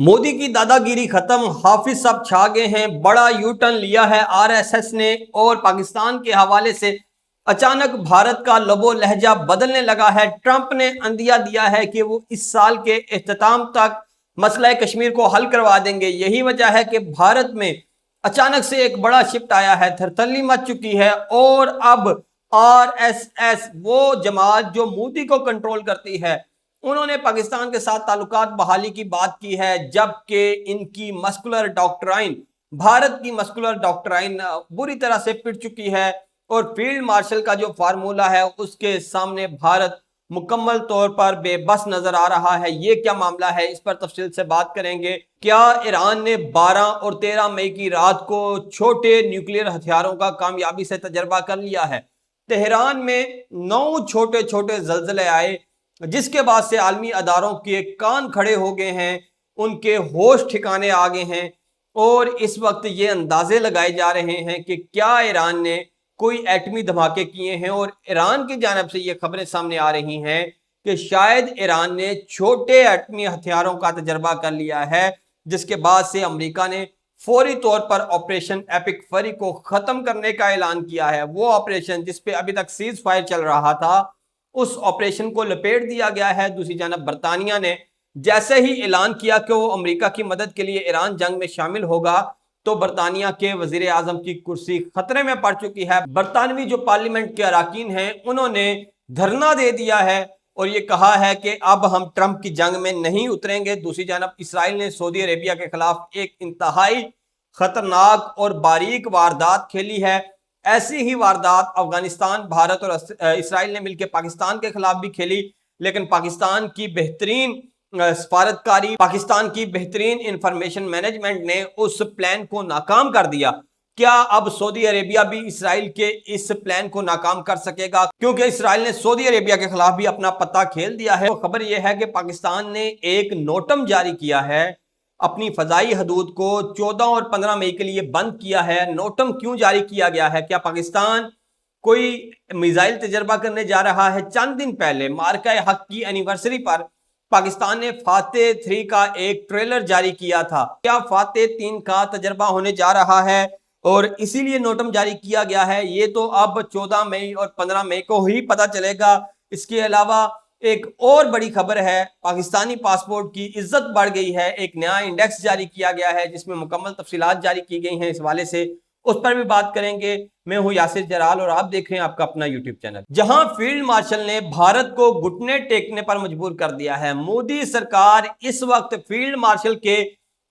मोदी की दादागिरी खत्म, हाफिज साहब छा गए हैं। बड़ा यू टर्न लिया है आरएसएस ने और पाकिस्तान के हवाले से अचानक भारत का लबो लहजा बदलने लगा है। ट्रंप ने अंदिया दिया है कि वो इस साल के इख्तिताम तक मसला कश्मीर को हल करवा देंगे। यही वजह है कि भारत में अचानक से एक बड़ा शिफ्ट आया है, थरथली मच चुकी है और अब आरएसएस वो जमात जो मोदी को कंट्रोल करती है, उन्होंने पाकिस्तान के साथ ताल्लुकात बहाली की बात की है, जबकि इनकी मस्कुलर डॉक्ट्राइन, भारत की मस्कुलर डॉक्ट्राइन बुरी तरह से पिट चुकी है और फील्ड मार्शल का जो फार्मूला है उसके सामने भारत मुकम्मल तौर पर बेबस नजर आ रहा है। ये क्या मामला है, इस पर तफसील से बात करेंगे। क्या ईरान ने 12 और 13 मई की रात को छोटे न्यूक्लियर हथियारों का कामयाबी से तजर्बा कर लिया है? तेहरान में 9 छोटे छोटे जल्जले आए, जिसके बाद से आलमी अदारों के कान खड़े हो गए हैं, उनके होश ठिकाने आ गए हैं और इस वक्त ये अंदाजे लगाए जा रहे हैं कि क्या ईरान ने कोई एटमी धमाके किए हैं। और ईरान की जानब से ये खबरें सामने आ रही हैं कि शायद ईरान ने छोटे एटमी हथियारों का तजर्बा कर लिया है, जिसके बाद से अमेरिका ने फौरी तौर पर ऑपरेशन एपिक फरी को खत्म करने का ऐलान किया है। वो ऑपरेशन जिसपे अभी तक सीज फायर चल रहा था, उस ऑपरेशन को लपेट दिया गया है। दूसरी जानब बरतानिया ने जैसे ही ऐलान किया कि वो अमेरिका की मदद के लिए ईरान जंग में शामिल होगा, तो बरतानिया के वजीर आजम की कुर्सी खतरे में पड़ चुकी है। बरतानवी जो पार्लियामेंट के अराकीन हैं, उन्होंने धरना दे दिया है और ये कहा है कि अब हम ट्रंप की जंग में नहीं उतरेंगे। दूसरी जानब इसराइल ने सऊदी अरेबिया के खिलाफ एक इंतहाई खतरनाक और बारीक वारदात खेली है। ऐसी ही वारदात अफगानिस्तान, भारत और इसराइल ने मिलकर पाकिस्तान के खिलाफ भी खेली, लेकिन पाकिस्तान की बेहतरीन सफारतकारी, पाकिस्तान की बेहतरीन इंफॉर्मेशन मैनेजमेंट ने उस प्लान को नाकाम कर दिया। क्या अब सऊदी अरेबिया भी इसराइल के इस प्लान को नाकाम कर सकेगा? क्योंकि इसराइल ने सऊदी अरेबिया के खिलाफ भी अपना पत्ता खेल दिया है। तो खबर यह है कि पाकिस्तान ने एक नोटम जारी किया है, अपनी फजाई हदूद को 14 और 15 मई के लिए बंद किया है। नोटम क्यों जारी किया गया है? क्या पाकिस्तान कोई मिसाइल तजर्बा करने जा रहा है? चंद दिन पहले मार्का हक की एनिवर्सरी पर पाकिस्तान ने फातेह 3 का एक ट्रेलर जारी किया था। क्या फातेह 3 का तजर्बा होने जा रहा है और इसीलिए नोटम जारी किया गया है? ये तो अब 14 मई और 15 मई को ही पता चलेगा। इसके अलावा एक और बड़ी खबर है, पाकिस्तानी पासपोर्ट की इज्जत बढ़ गई है। एक नया इंडेक्स जारी किया गया है जिसमें मुकम्मल तफसीलात जारी की गई हैं। इस हवाले से उस पर भी बात करेंगे। मैं हूं यासिर जराल और आप देख रहे हैं आपका अपना यूट्यूब चैनल। जहां फील्ड मार्शल ने भारत को घुटने टेकने पर मजबूर कर दिया है, मोदी सरकार इस वक्त फील्ड मार्शल के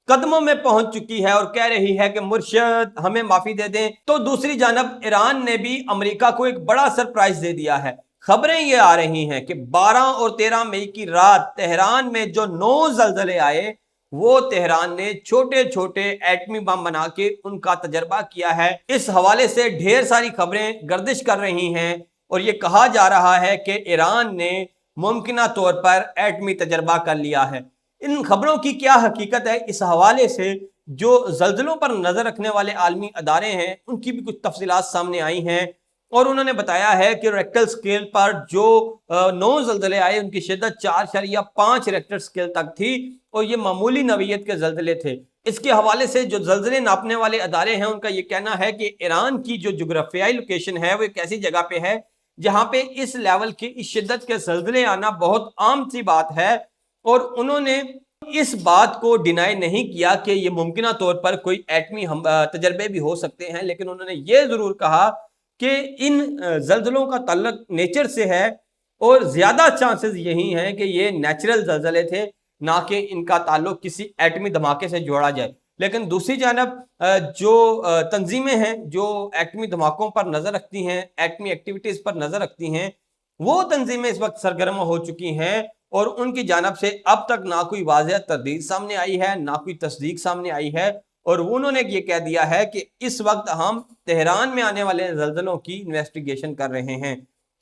कदमों में पहुंच चुकी है और कह रही है कि मुर्शद हमें माफी दे दें। तो दूसरी जानब ईरान ने भी अमेरिका को एक बड़ा सरप्राइज दे दिया है। खबरें ये आ रही हैं कि 12 और 13 मई की रात तेहरान में जो 9 जल्जले आए, वो तेहरान ने छोटे छोटे एटमी बम बना के उनका तजर्बा किया है। इस हवाले से ढेर सारी खबरें गर्दिश कर रही हैं और ये कहा जा रहा है कि ईरान ने मुमकिना तौर पर एटमी तजर्बा कर लिया है। इन खबरों की क्या हकीकत है, इस हवाले से जो जल्जलों पर नजर रखने वाले आलमी अदारे हैं, उनकी भी कुछ तफसीलात सामने आई हैं और उन्होंने बताया है कि रेक्टर स्केल पर जो 9 जल्जले आए, उनकी शिद्दत 4.5 रेक्टर स्केल तक थी और ये मामूली नवीयत के जल्जले थे। इसके हवाले से जो जल्जले नापने वाले अदारे हैं, उनका ये कहना है कि ईरान की जो जोग्राफियाई लोकेशन है वो एक ऐसी जगह पे है जहां पे इस लेवल के, इस शिद्दत के जल्जले आना बहुत आम सी बात है। और उन्होंने इस बात को डिनाई नहीं किया कि ये मुमकिना तौर पर कोई एटमी तजर्बे भी हो सकते हैं, लेकिन उन्होंने ये जरूर कहा कि इन जल्जलों का ताल्लुक नेचर से है और ज्यादा चांसेस यही हैं कि ये नेचुरल जल्जले थे, ना कि इनका ताल्लुक किसी एटमी धमाके से जोड़ा जाए। लेकिन दूसरी जानब जो तंजीमें हैं जो एटमी धमाकों पर नजर रखती हैं, एटमी एक्टिविटीज पर नजर रखती हैं, वो तंजीमें इस वक्त सरगर्म हो चुकी हैं और उनकी जानब से अब तक ना कोई वाज़ेह तरदीद सामने आई है, ना कोई तस्दीक सामने आई है। और उन्होंने ये कह दिया है कि इस वक्त हम तेहरान में आने वाले जल्जलों की इन्वेस्टिगेशन कर रहे हैं।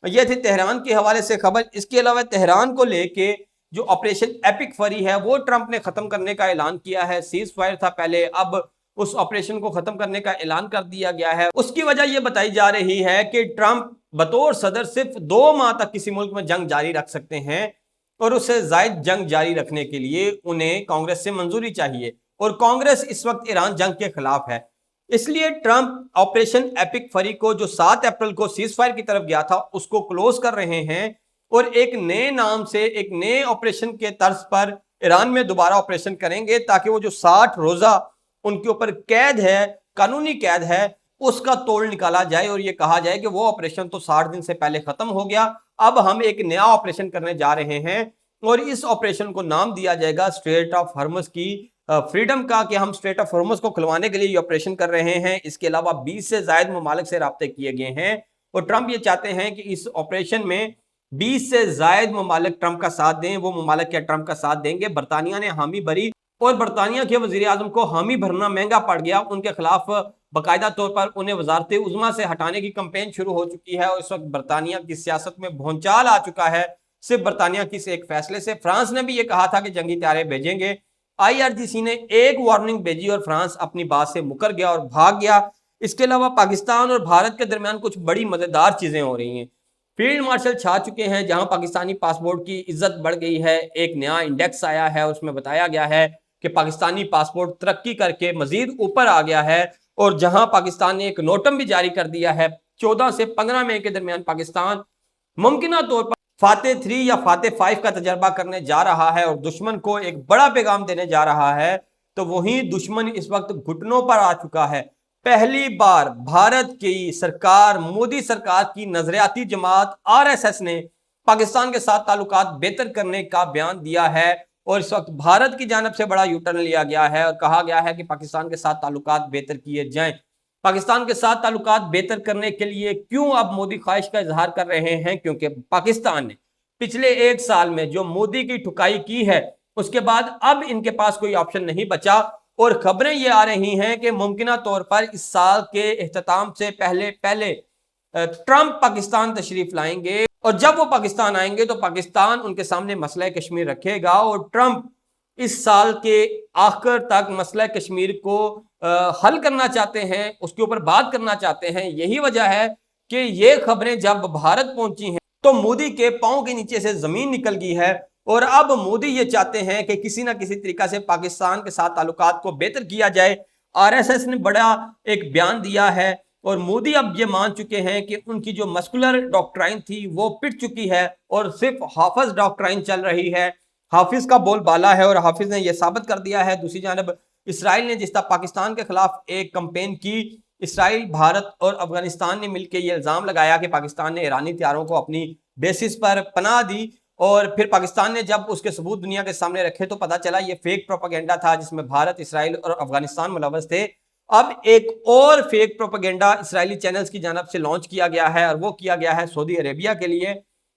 यह थी तेहरान के हवाले से खबर। इसके अलावा तेहरान को लेके जो ऑपरेशन एपिक फरी है वो ट्रंप ने खत्म करने का ऐलान किया है। सीज फायर था पहले, अब उस ऑपरेशन को खत्म करने का ऐलान कर दिया गया है। उसकी वजह यह बताई जा रही है कि ट्रंप बतौर सदर सिर्फ 2 माह तक किसी मुल्क में जंग जारी रख सकते हैं اور उससे जायद जंग जारी रखने के लिए उन्हें कांग्रेस से मंजूरी चाहिए और कांग्रेस इस वक्त ईरान जंग के खिलाफ है। इसलिए ट्रंप ऑपरेशन एपिक फरी को जो 7 अप्रैल को सीज फायर की तरफ गया था उसको क्लोज कर रहे हैं और एक नए नाम से एक नए ऑपरेशन के तर्ज पर ईरान में दोबारा ऑपरेशन करेंगे ताकि वो जो 60 रोजा उनके ऊपर कैद है, कानूनी कैद है, उसका तोड़ निकाला जाए और ये कहा जाए कि वो ऑपरेशन तो 60 दिन से पहले खत्म हो गया, अब हम एक नया ऑपरेशन करने जा रहे हैं और इस ऑपरेशन को नाम दिया जाएगा स्ट्रेट ऑफ हॉर्मुज की फ्रीडम का, कि हम स्ट्रेट ऑफ हॉर्मुज को खुलवाने के लिए ये ऑपरेशन कर रहे हैं। इसके अलावा 20 से ज्यादा ममालिक से राब्ते किए गए हैं और ट्रंप ये चाहते हैं कि इस ऑपरेशन में 20 से ज्यादा ममालिक ट्रंप का साथ दें। वो ममालिक क्या ट्रंप का साथ देंगे? बरतानिया ने हामी भरी और बरतानिया के वजीर आजम को हामी भरना महंगा पड़ गया। उनके खिलाफ बाकायदा तौर पर उन्हें वजारत उज़्मा से हटाने की कैंपेन शुरू हो चुकी है और इस वक्त बरतानिया की सियासत में भूचाल आ चुका है सिर्फ बरतानिया की एक फैसले से। फ्रांस ने भी ये कहा था कि जंगी तैयारे भेजेंगे, IRGC ने एक वार्निंग भेजी और फ्रांस अपनी बात से मुकर गया और भाग गया। इसके अलावा पाकिस्तान और भारत के दरमियान कुछ बड़ी मजेदार चीजें हो रही हैं। फील्ड मार्शल छा चुके हैं, जहां पाकिस्तानी पासपोर्ट की इज्जत बढ़ गई है। एक नया इंडेक्स आया है, उसमें बताया गया है कि पाकिस्तानी पासपोर्ट तरक्की करके मजीद ऊपर आ गया है और जहां पाकिस्तान ने एक नोटम भी जारी कर दिया है 14 से 15 मई के दरमियान पाकिस्तान मुमकिन तौर पर फाते 3 या फाते 5 का तजर्बा करने जा रहा है और दुश्मन को एक बड़ा पैगाम देने जा रहा है। तो वही दुश्मन इस वक्त घुटनों पर आ चुका है। पहली बार भारत की सरकार, मोदी सरकार की नजरियाती जमात RSS ने पाकिस्तान के साथ ताल्लुकात बेहतर करने का बयान दिया है और इस वक्त भारत की जानिब से बड़ा यूटर्न लिया गया है और कहा गया है कि पाकिस्तान के साथ ताल्लुकात बेहतर किए जाएं। पाकिस्तान के साथ ताल्लुकात बेहतर करने के लिए क्यों अब मोदी ख्वाहिश का इजहार कर रहे हैं? क्योंकि पाकिस्तान ने पिछले 1 साल में जो मोदी की ठुकाई की है उसके बाद अब इनके पास कोई ऑप्शन नहीं बचा और खबरें ये आ रही हैं कि मुमकिन तौर पर इस साल के इख्तिताम से पहले ट्रंप पाकिस्तान तशरीफ लाएंगे और जब वो पाकिस्तान आएंगे तो पाकिस्तान उनके सामने मसला कश्मीर रखेगा और ट्रंप इस साल के आखिर तक मसला कश्मीर को हल करना चाहते हैं, उसके ऊपर बात करना चाहते हैं। यही वजह है कि ये खबरें जब भारत पहुंची हैं तो मोदी के पांव के नीचे से जमीन निकल गई है और अब मोदी ये चाहते हैं कि किसी ना किसी तरीका से पाकिस्तान के साथ ताल्लुकात को बेहतर किया जाए। RSS ने बड़ा एक बयान दिया है और मोदी अब ये मान चुके हैं कि उनकी जो मस्कुलर डॉक्ट्राइन थी वो पिट चुकी है और सिर्फ हाफिज डॉक्ट्राइन चल रही है। हाफिज का बोलबाला है और हाफिज ने यह साबित कर दिया है। दूसरी जानब इसराइल ने जिस तरह पाकिस्तान के खिलाफ एक कैंपेन की, इसराइल, भारत और अफगानिस्तान ने मिलकर यह इल्जाम लगाया कि पाकिस्तान ने ईरानी तैयारों को अपनी बेसिस पर पनाह दी और फिर पाकिस्तान ने जब उसके सबूत दुनिया के सामने रखे तो पता चला ये फेक प्रोपेगेंडा था जिसमें भारत, इसराइल और अफगानिस्तान मुलव्वस थे। अब एक और फेक प्रोपेगेंडा इसराइली चैनल्स की जानब से लॉन्च किया गया है और वो किया गया है सऊदी अरेबिया के लिए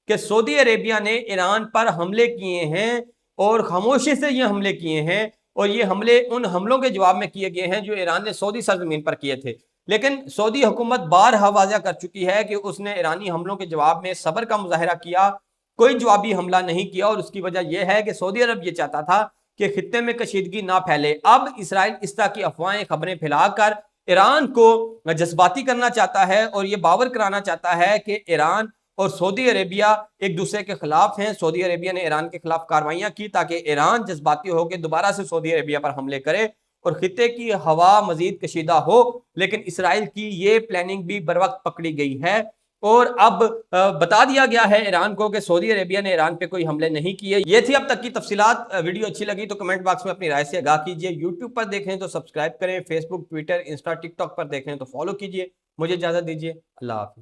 कि सऊदी अरेबिया ने ईरान पर हमले किए हैं और खामोशी से ये हमले किए हैं और ये हमले उन हमलों के जवाब में किए गए हैं जो ईरान ने सऊदी सरजमीन पर किए थे। लेकिन सऊदी हुकूमत बारहा वाज़ा कर चुकी है कि उसने ईरानी हमलों के जवाब में सब्र का मुजाहिरा किया, कोई जवाबी हमला नहीं किया और उसकी वजह यह है कि सऊदी अरब ये चाहता था कि खित्ते में कशीदगी ना फैले। अब इसराइल इस तरह की अफवाहें, खबरें फैलाकर ईरान को जज्बाती करना चाहता है और ये बावर कराना चाहता है कि ईरान और सऊदी अरेबिया एक दूसरे के खिलाफ हैं। सऊदी अरेबिया ने ईरान के खिलाफ कार्रवाइयां की ताकि ईरान जज्बाती होकर दोबारा से सऊदी अरेबिया पर हमले करे और खित्ते की हवा मजीद कशीदा हो। लेकिन इसराइल की ये प्लानिंग भी बर वक्त पकड़ी गई है और अब बता दिया गया है ईरान को कि सऊदी अरेबिया ने ईरान पे कोई हमले नहीं किए। ये थी अब तक की तफसीलात। वीडियो अच्छी लगी तो कमेंट बॉक्स में अपनी राय से आगाह कीजिए। यूट्यूब पर देखें तो सब्सक्राइब करें, फेसबुक, ट्विटर, इंस्टा, टिकटॉक पर देखें तो फॉलो कीजिए। मुझे इजाजत दीजिए। अल्लाह हाफिज़।